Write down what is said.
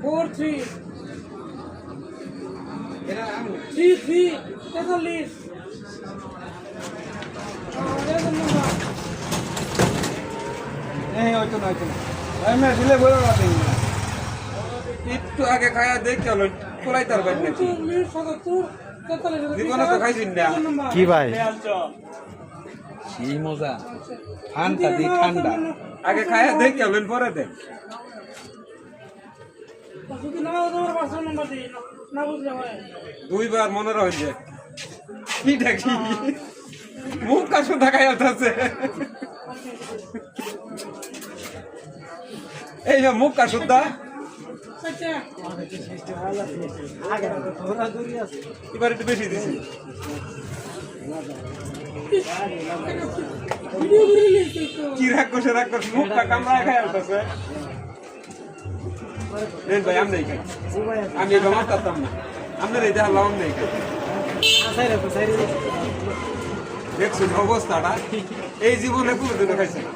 43 43 একটু আগে খায়া দেখ চলো কোলাই তার বাইক নাকি জীবনে তো খাইছিন না কি ভাই সেই মজা ঠান্ডা দি ঠান্ডা আগে খায়া দেখ চলো পরে দেখ দুইবার মনে রয়েছে কি দেখি মুখ কাশু থাকাই আছে এই যে মুখ কাশুদা এবার একটু বেশি দিছি কি রাক্ষস মুখটা কামড়ায় খাই আসতেছে ভাই আমি নেই খাই আমি এবার মারতাম না আপনার এই দেখা লাম নেই খাই দেখছেন অবস্থাটা এই জীবনে কোনোদিন খাইছে না